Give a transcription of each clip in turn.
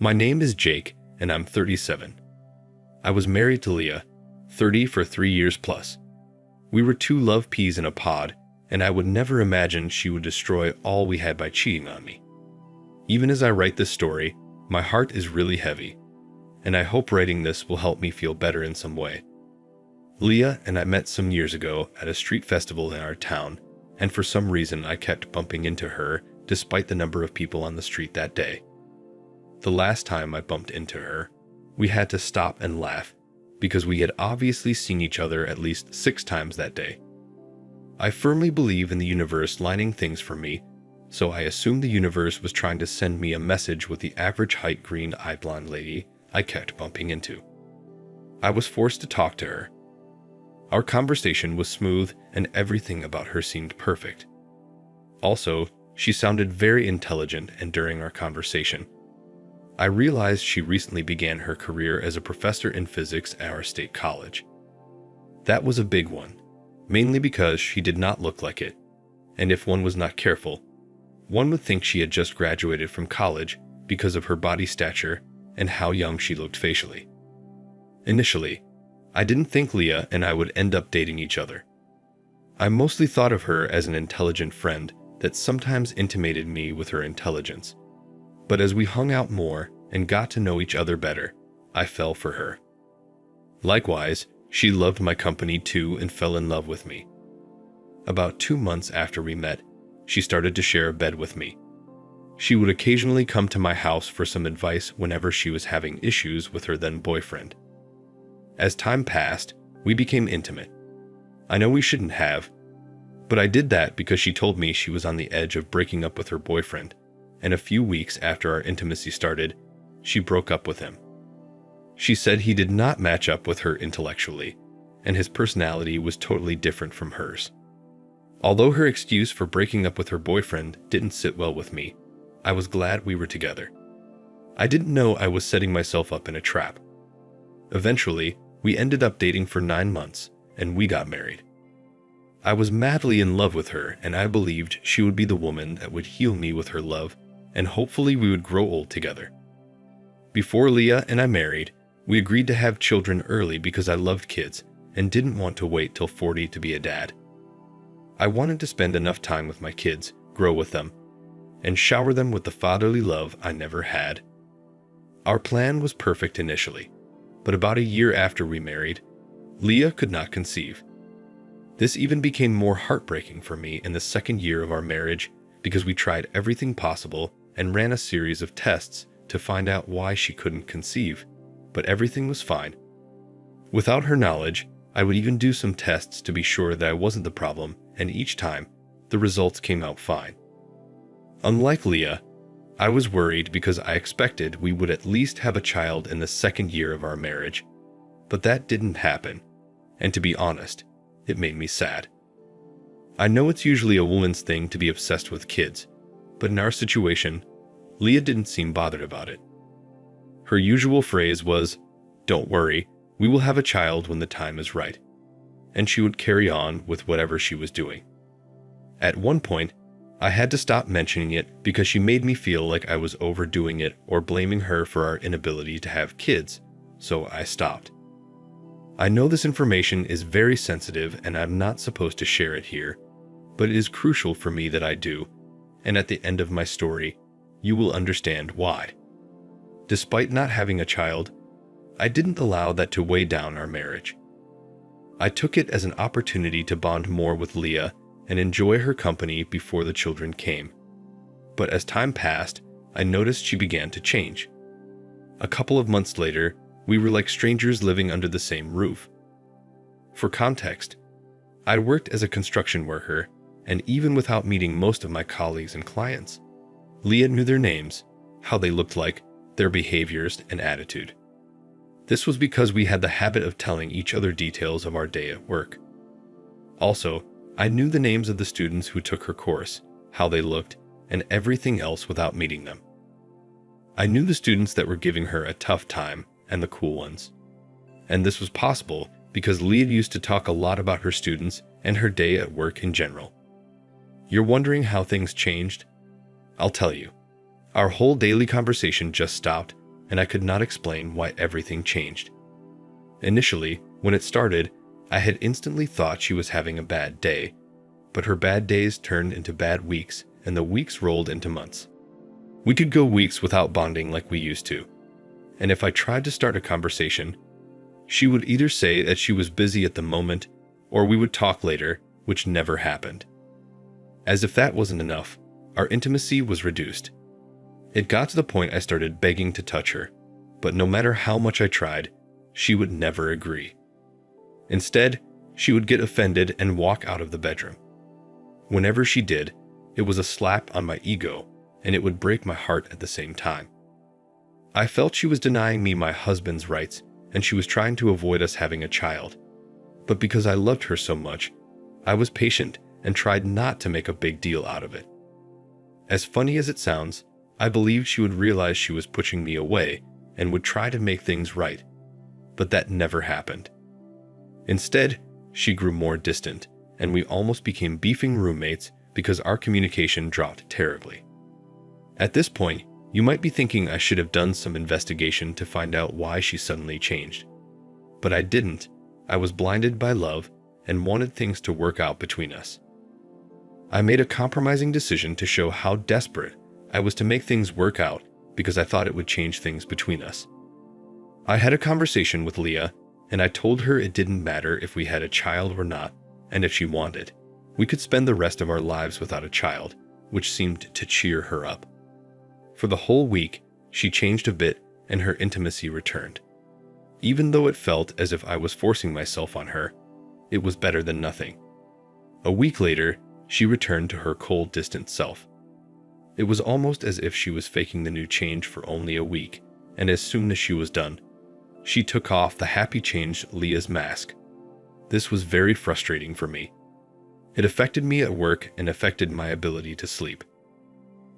My name is Jake, and I'm 37. I was married to Leah, 30 for 3 years plus. We were two love peas in a pod, and I would never imagine she would destroy all we had by cheating on me. Even as I write this story, my heart is really heavy, and I hope writing this will help me feel better in some way. Leah and I met some years ago at a street festival in our town, and for some reason I kept bumping into her despite the number of people on the street that day. The last time I bumped into her, we had to stop and laugh because we had obviously seen each other at least 6 times that day. I firmly believe in the universe lining things for me, so I assumed the universe was trying to send me a message with the average height green-eyed blonde lady I kept bumping into. I was forced to talk to her. Our conversation was smooth and everything about her seemed perfect. Also, she sounded very intelligent, and during our conversation, I realized she recently began her career as a professor in physics at our state college. That was a big one, mainly because she did not look like it, and if one was not careful, one would think she had just graduated from college because of her body stature and how young she looked facially. Initially, I didn't think Leah and I would end up dating each other. I mostly thought of her as an intelligent friend that sometimes intimated me with her intelligence. But as we hung out more and got to know each other better, I fell for her. Likewise, she loved my company too and fell in love with me. About 2 months after we met, she started to share a bed with me. She would occasionally come to my house for some advice whenever she was having issues with her then boyfriend. As time passed, we became intimate. I know we shouldn't have, but I did that because she told me she was on the edge of breaking up with her boyfriend, and a few weeks after our intimacy started, she broke up with him. She said he did not match up with her intellectually, and his personality was totally different from hers. Although her excuse for breaking up with her boyfriend didn't sit well with me, I was glad we were together. I didn't know I was setting myself up in a trap. Eventually, we ended up dating for 9 months, and we got married. I was madly in love with her, and I believed she would be the woman that would heal me with her love, and hopefully we would grow old together. Before Leah and I married, we agreed to have children early because I loved kids and didn't want to wait till 40 to be a dad. I wanted to spend enough time with my kids, grow with them, and shower them with the fatherly love I never had. Our plan was perfect initially, but about a year after we married, Leah could not conceive. This even became more heartbreaking for me in the 2nd year of our marriage because we tried everything possible and ran a series of tests to find out why she couldn't conceive, but everything was fine. Without her knowledge, I would even do some tests to be sure that I wasn't the problem, and each time, the results came out fine. Unlike Leah, I was worried because I expected we would at least have a child in the 2nd year of our marriage, but that didn't happen, and to be honest, it made me sad. I know it's usually a woman's thing to be obsessed with kids, but in our situation, Leah didn't seem bothered about it. Her usual phrase was, "Don't worry, we will have a child when the time is right," and she would carry on with whatever she was doing. At one point, I had to stop mentioning it because she made me feel like I was overdoing it or blaming her for our inability to have kids, so I stopped. I know this information is very sensitive and I'm not supposed to share it here, but it is crucial for me that I do, and at the end of my story, you will understand why. Despite not having a child, I didn't allow that to weigh down our marriage. I took it as an opportunity to bond more with Leah and enjoy her company before the children came. But as time passed, I noticed she began to change. A couple of months later, we were like strangers living under the same roof. For context, I worked as a construction worker, and even without meeting most of my colleagues and clients, Leah knew their names, how they looked like, their behaviors, and attitude. This was because we had the habit of telling each other details of our day at work. Also, I knew the names of the students who took her course, how they looked, and everything else without meeting them. I knew the students that were giving her a tough time and the cool ones. And this was possible because Leah used to talk a lot about her students and her day at work in general. You're wondering how things changed? I'll tell you. Our whole daily conversation just stopped and I could not explain why everything changed. Initially, when it started, I had instantly thought she was having a bad day, but her bad days turned into bad weeks, and the weeks rolled into months. We could go weeks without bonding like we used to, and if I tried to start a conversation, she would either say that she was busy at the moment, or we would talk later, which never happened. As if that wasn't enough, our intimacy was reduced. It got to the point I started begging to touch her, but no matter how much I tried, she would never agree. Instead, she would get offended and walk out of the bedroom. Whenever she did, it was a slap on my ego, and it would break my heart at the same time. I felt she was denying me my husband's rights, and she was trying to avoid us having a child. But because I loved her so much, I was patient and tried not to make a big deal out of it. As funny as it sounds, I believed she would realize she was pushing me away and would try to make things right, but that never happened. Instead, she grew more distant, and we almost became beefing roommates because our communication dropped terribly. At this point, you might be thinking I should have done some investigation to find out why she suddenly changed. But I didn't. I was blinded by love and wanted things to work out between us. I made a compromising decision to show how desperate I was to make things work out because I thought it would change things between us. I had a conversation with Leah, and I told her it didn't matter if we had a child or not, and if she wanted, we could spend the rest of our lives without a child, which seemed to cheer her up. For the whole week, she changed a bit and her intimacy returned. Even though it felt as if I was forcing myself on her, it was better than nothing. A week later, she returned to her cold, distant self. It was almost as if she was faking the new change for only a week, and as soon as she was done, she took off the happy change Leah's mask. This was very frustrating for me. It affected me at work and affected my ability to sleep.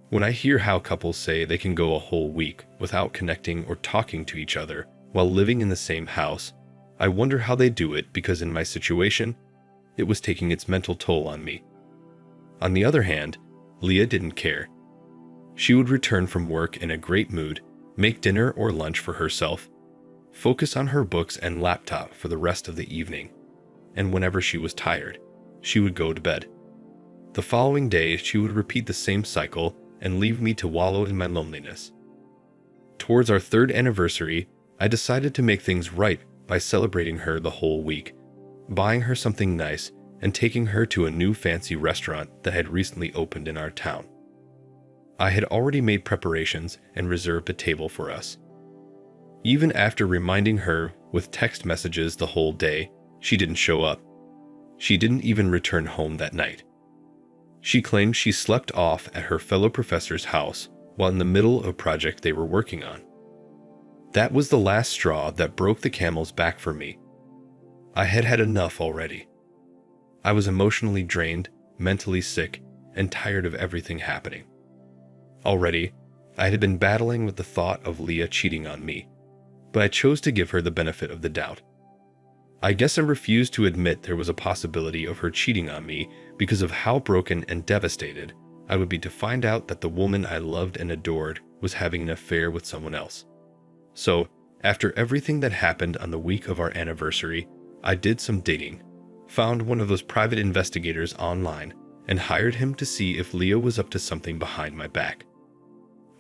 When I hear how couples say they can go a whole week without connecting or talking to each other while living in the same house, I wonder how they do it because in my situation, it was taking its mental toll on me. On the other hand, Leah didn't care. She would return from work in a great mood, make dinner or lunch for herself, focus on her books and laptop for the rest of the evening, and whenever she was tired, she would go to bed. The following day, she would repeat the same cycle and leave me to wallow in my loneliness. Towards our 3rd anniversary, I decided to make things right by celebrating her the whole week, buying her something nice, and taking her to a new fancy restaurant that had recently opened in our town. I had already made preparations and reserved a table for us. Even after reminding her with text messages the whole day, she didn't show up. She didn't even return home that night. She claimed she slept off at her fellow professor's house while in the middle of a project they were working on. That was the last straw that broke the camel's back for me. I had had enough already. I was emotionally drained, mentally sick, and tired of everything happening. Already, I had been battling with the thought of Leah cheating on me, but I chose to give her the benefit of the doubt. I guess I refused to admit there was a possibility of her cheating on me because of how broken and devastated I would be to find out that the woman I loved and adored was having an affair with someone else. So, after everything that happened on the week of our anniversary, I did some digging, found one of those private investigators online, and hired him to see if Leah was up to something behind my back.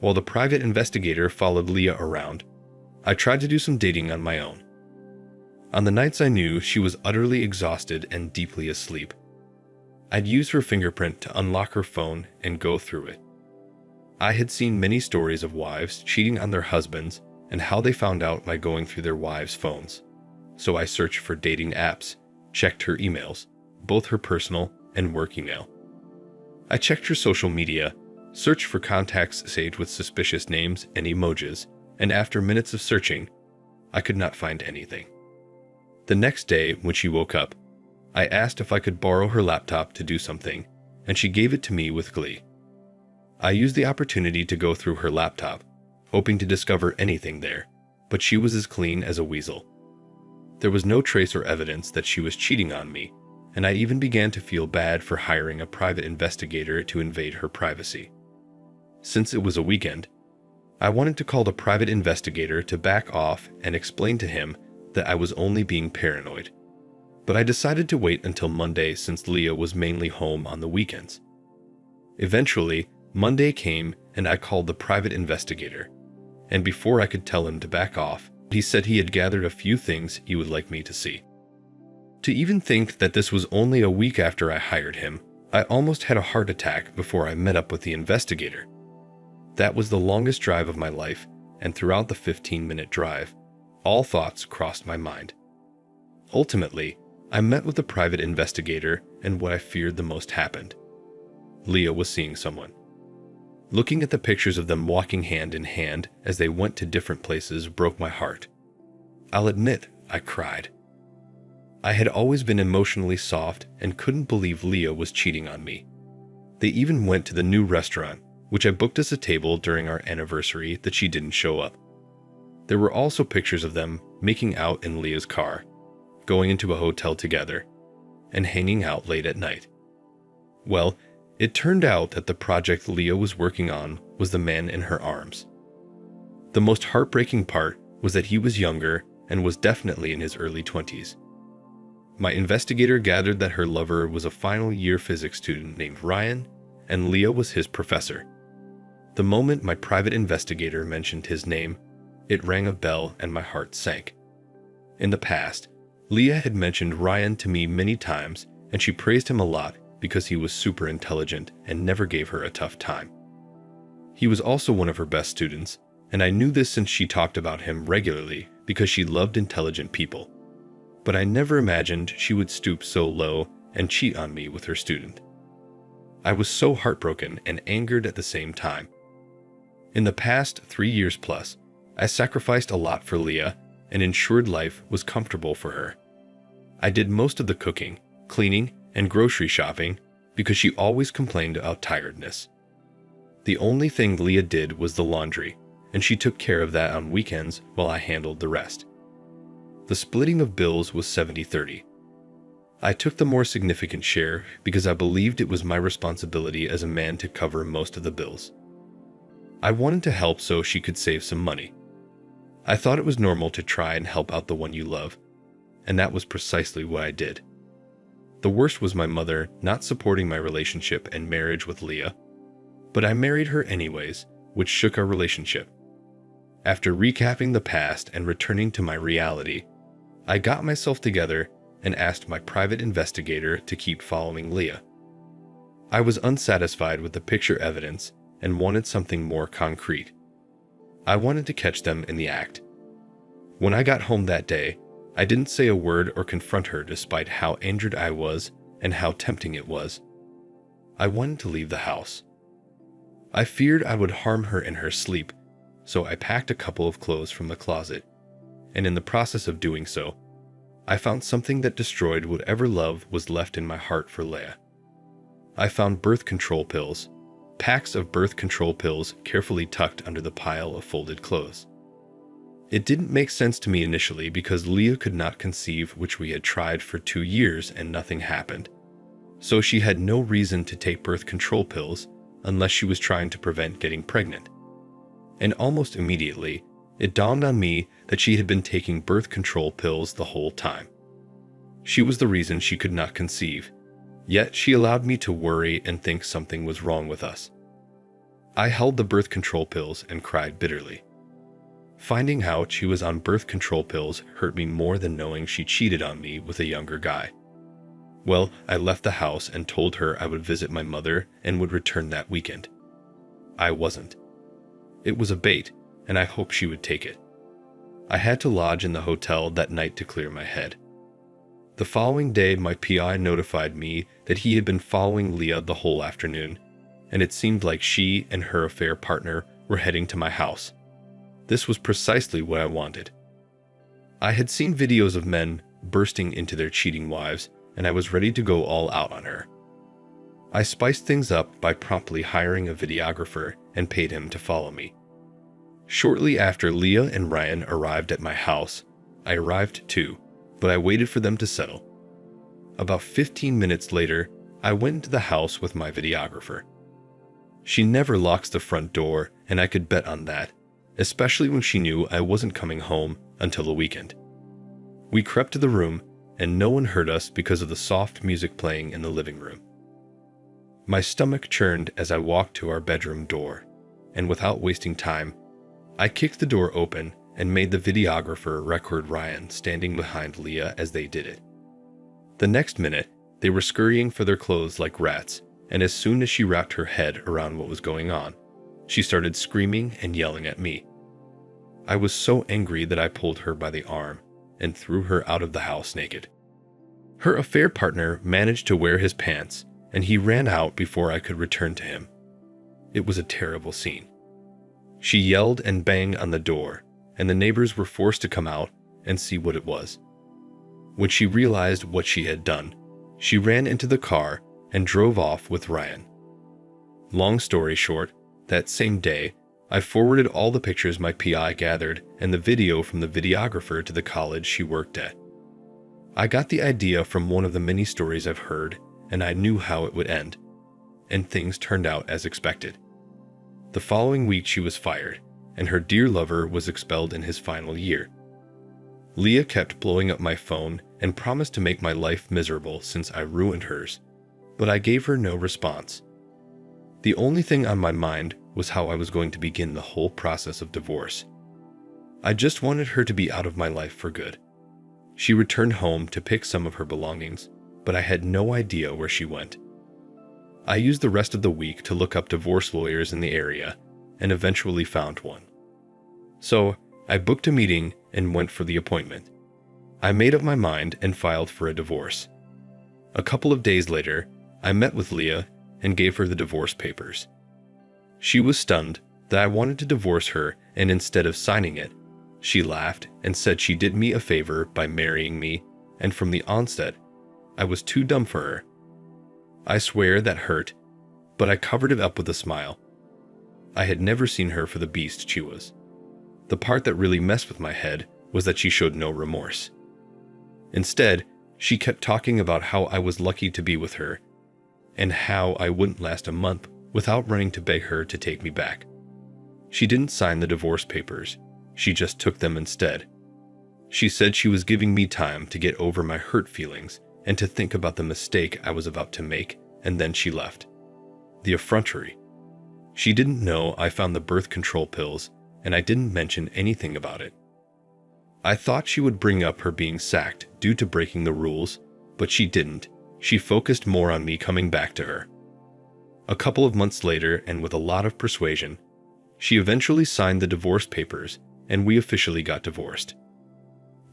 While the private investigator followed Leah around, I tried to do some dating on my own. On the nights I knew she was utterly exhausted and deeply asleep, I'd use her fingerprint to unlock her phone and go through it. I had seen many stories of wives cheating on their husbands and how they found out by going through their wives' phones. So I searched for dating apps, checked her emails, both her personal and work email. I checked her social media, searched for contacts saved with suspicious names and emojis, and after minutes of searching, I could not find anything. The next day, when she woke up, I asked if I could borrow her laptop to do something, and she gave it to me with glee. I used the opportunity to go through her laptop, hoping to discover anything there, but she was as clean as a weasel. There was no trace or evidence that she was cheating on me, and I even began to feel bad for hiring a private investigator to invade her privacy. Since it was a weekend, I wanted to call the private investigator to back off and explain to him that I was only being paranoid. But I decided to wait until Monday since Leah was mainly home on the weekends. Eventually, Monday came and I called the private investigator. And before I could tell him to back off, he said he had gathered a few things he would like me to see. To even think that this was only a week after I hired him, I almost had a heart attack before I met up with the investigator. That was the longest drive of my life, and throughout the 15-minute drive, all thoughts crossed my mind. Ultimately, I met with the private investigator, and what I feared the most happened. Leah was seeing someone. Looking at the pictures of them walking hand in hand as they went to different places broke my heart. I'll admit, I cried. I had always been emotionally soft and couldn't believe Leah was cheating on me. They even went to the new restaurant, which I booked as a table during our anniversary that she didn't show up. There were also pictures of them making out in Leah's car, going into a hotel together, and hanging out late at night. Well, it turned out that the project Leah was working on was the man in her arms. The most heartbreaking part was that he was younger and was definitely in his early 20s. My investigator gathered that her lover was a final year physics student named Ryan, and Leah was his professor. The moment my private investigator mentioned his name, it rang a bell and my heart sank. In the past, Leah had mentioned Ryan to me many times, and she praised him a lot because he was super intelligent and never gave her a tough time. He was also one of her best students, and I knew this since she talked about him regularly because she loved intelligent people. But I never imagined she would stoop so low and cheat on me with her student. I was so heartbroken and angered at the same time. In the past 3 years plus, I sacrificed a lot for Leah and ensured life was comfortable for her. I did most of the cooking, cleaning, and grocery shopping because she always complained about tiredness. The only thing Leah did was the laundry, and she took care of that on weekends while I handled the rest. The splitting of bills was 70-30. I took the more significant share because I believed it was my responsibility as a man to cover most of the bills. I wanted to help so she could save some money. I thought it was normal to try and help out the one you love, and that was precisely what I did. The worst was my mother not supporting my relationship and marriage with Leah, but I married her anyways, which shook our relationship. After recapping the past and returning to my reality, I got myself together and asked my private investigator to keep following Leah. I was unsatisfied with the picture evidence and wanted something more concrete. I wanted to catch them in the act. When I got home that day, I didn't say a word or confront her despite how injured I was and how tempting it was. I wanted to leave the house. I feared I would harm her in her sleep, so I packed a couple of clothes from the closet, and in the process of doing so, I found something that destroyed whatever love was left in my heart for Leah. I found birth control pills, packs of birth control pills carefully tucked under the pile of folded clothes. It didn't make sense to me initially because Leah could not conceive, which we had tried for 2 years and nothing happened. So she had no reason to take birth control pills unless she was trying to prevent getting pregnant. And almost immediately, it dawned on me that she had been taking birth control pills the whole time. She was the reason she could not conceive, yet she allowed me to worry and think something was wrong with us. I held the birth control pills and cried bitterly. Finding out she was on birth control pills hurt me more than knowing she cheated on me with a younger guy. Well, I left the house and told her I would visit my mother and would return that weekend. I wasn't. It was a bait, and I hoped she would take it. I had to lodge in the hotel that night to clear my head. The following day, my PI notified me that he had been following Leah the whole afternoon, and it seemed like she and her affair partner were heading to my house. This was precisely what I wanted. I had seen videos of men bursting into their cheating wives, and I was ready to go all out on her. I spiced things up by promptly hiring a videographer and paid him to follow me. Shortly after Leah and Ryan arrived at my house, I arrived too, but I waited for them to settle. About 15 minutes later, I went into the house with my videographer. She never locks the front door, and I could bet on that, especially when she knew I wasn't coming home until the weekend. We crept to the room, and no one heard us because of the soft music playing in the living room. My stomach churned as I walked to our bedroom door, and without wasting time, I kicked the door open and made the videographer record Ryan standing behind Leah as they did it. The next minute, they were scurrying for their clothes like rats, and as soon as she wrapped her head around what was going on, she started screaming and yelling at me. I was so angry that I pulled her by the arm and threw her out of the house naked. Her affair partner managed to wear his pants, and he ran out before I could return to him. It was a terrible scene. She yelled and banged on the door, and the neighbors were forced to come out and see what it was. When she realized what she had done, she ran into the car and drove off with Ryan. Long story short, that same day, I forwarded all the pictures my PI gathered and the video from the videographer to the college she worked at. I got the idea from one of the many stories I've heard, and I knew how it would end, and things turned out as expected. The following week she was fired, and her dear lover was expelled in his final year. Leah kept blowing up my phone and promised to make my life miserable since I ruined hers, but I gave her no response. The only thing on my mind was how I was going to begin the whole process of divorce. I just wanted her to be out of my life for good. She returned home to pick some of her belongings, but I had no idea where she went. I used the rest of the week to look up divorce lawyers in the area and eventually found one. So I booked a meeting and went for the appointment. I made up my mind and filed for a divorce. A couple of days later, I met with Leah and gave her the divorce papers. She was stunned that I wanted to divorce her, and instead of signing it, she laughed and said she did me a favor by marrying me, and from the onset, I was too dumb for her. I swear that hurt, but I covered it up with a smile. I had never seen her for the beast she was. The part that really messed with my head was that she showed no remorse. Instead, she kept talking about how I was lucky to be with her, and how I wouldn't last a month without running to beg her to take me back. She didn't sign the divorce papers, she just took them instead. She said she was giving me time to get over my hurt feelings and to think about the mistake I was about to make, and then she left. The effrontery. She didn't know I found the birth control pills, and I didn't mention anything about it. I thought she would bring up her being sacked due to breaking the rules, but she didn't. She focused more on me coming back to her. A couple of months later, and with a lot of persuasion, she eventually signed the divorce papers, and we officially got divorced.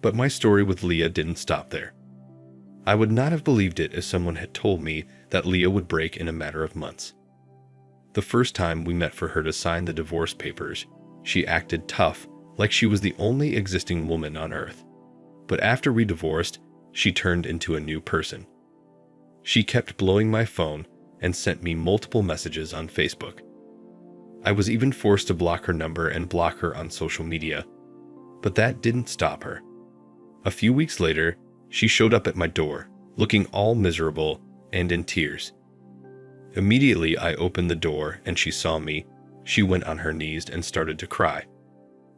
But my story with Leah didn't stop there. I would not have believed it if someone had told me that Leah would break in a matter of months. The first time we met for her to sign the divorce papers, she acted tough, like she was the only existing woman on earth. But after we divorced, she turned into a new person. She kept blowing my phone and sent me multiple messages on Facebook. I was even forced to block her number and block her on social media, but that didn't stop her. A few weeks later, she showed up at my door, looking all miserable and in tears. Immediately, I opened the door and she saw me. She went on her knees and started to cry.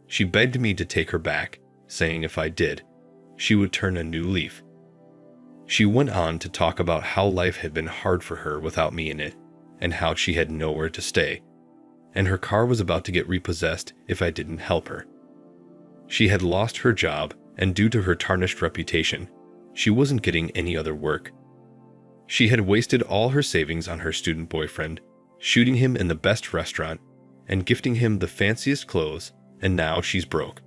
She begged me to take her back, saying if I did, she would turn a new leaf. She went on to talk about how life had been hard for her without me in it, and how she had nowhere to stay, and her car was about to get repossessed if I didn't help her. She had lost her job, and due to her tarnished reputation, she wasn't getting any other work. She had wasted all her savings on her student boyfriend, shooting him in the best restaurant, and gifting him the fanciest clothes, and now she's broke.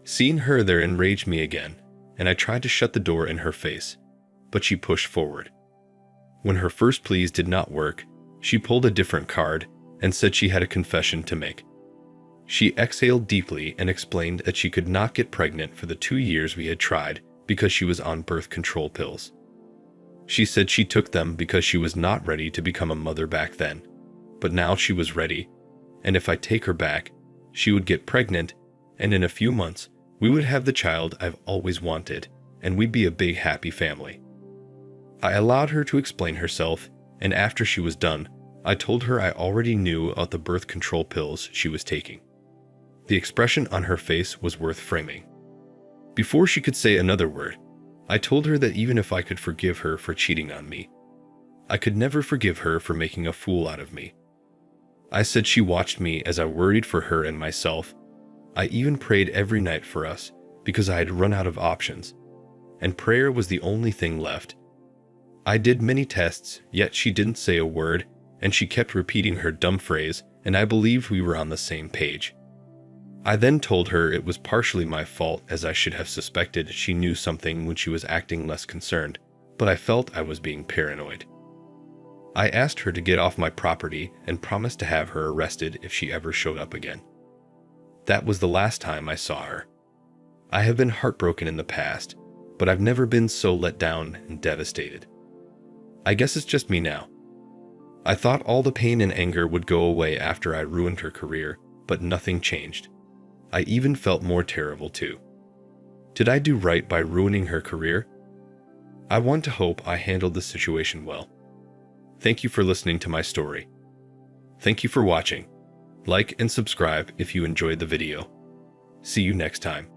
Seeing her there enraged me again, and I tried to shut the door in her face, but she pushed forward. When her first pleas did not work, she pulled a different card and said she had a confession to make. She exhaled deeply and explained that she could not get pregnant for the 2 years we had tried because she was on birth control pills. She said she took them because she was not ready to become a mother back then, but now she was ready, and if I take her back, she would get pregnant, and in a few months, we would have the child I've always wanted, and we'd be a big happy family. I allowed her to explain herself, and after she was done, I told her I already knew about the birth control pills she was taking. The expression on her face was worth framing. Before she could say another word, I told her that even if I could forgive her for cheating on me, I could never forgive her for making a fool out of me. I said she watched me as I worried for her and myself. I even prayed every night for us because I had run out of options, and prayer was the only thing left. I did many tests, yet she didn't say a word, and she kept repeating her dumb phrase, and I believed we were on the same page. I then told her it was partially my fault, as I should have suspected she knew something when she was acting less concerned, but I felt I was being paranoid. I asked her to get off my property and promised to have her arrested if she ever showed up again. That was the last time I saw her. I have been heartbroken in the past, but I've never been so let down and devastated. I guess it's just me now. I thought all the pain and anger would go away after I ruined her career, but nothing changed. I even felt more terrible too. Did I do right by ruining her career? I want to hope I handled the situation well. Thank you for listening to my story. Thank you for watching. Like and subscribe if you enjoyed the video. See you next time.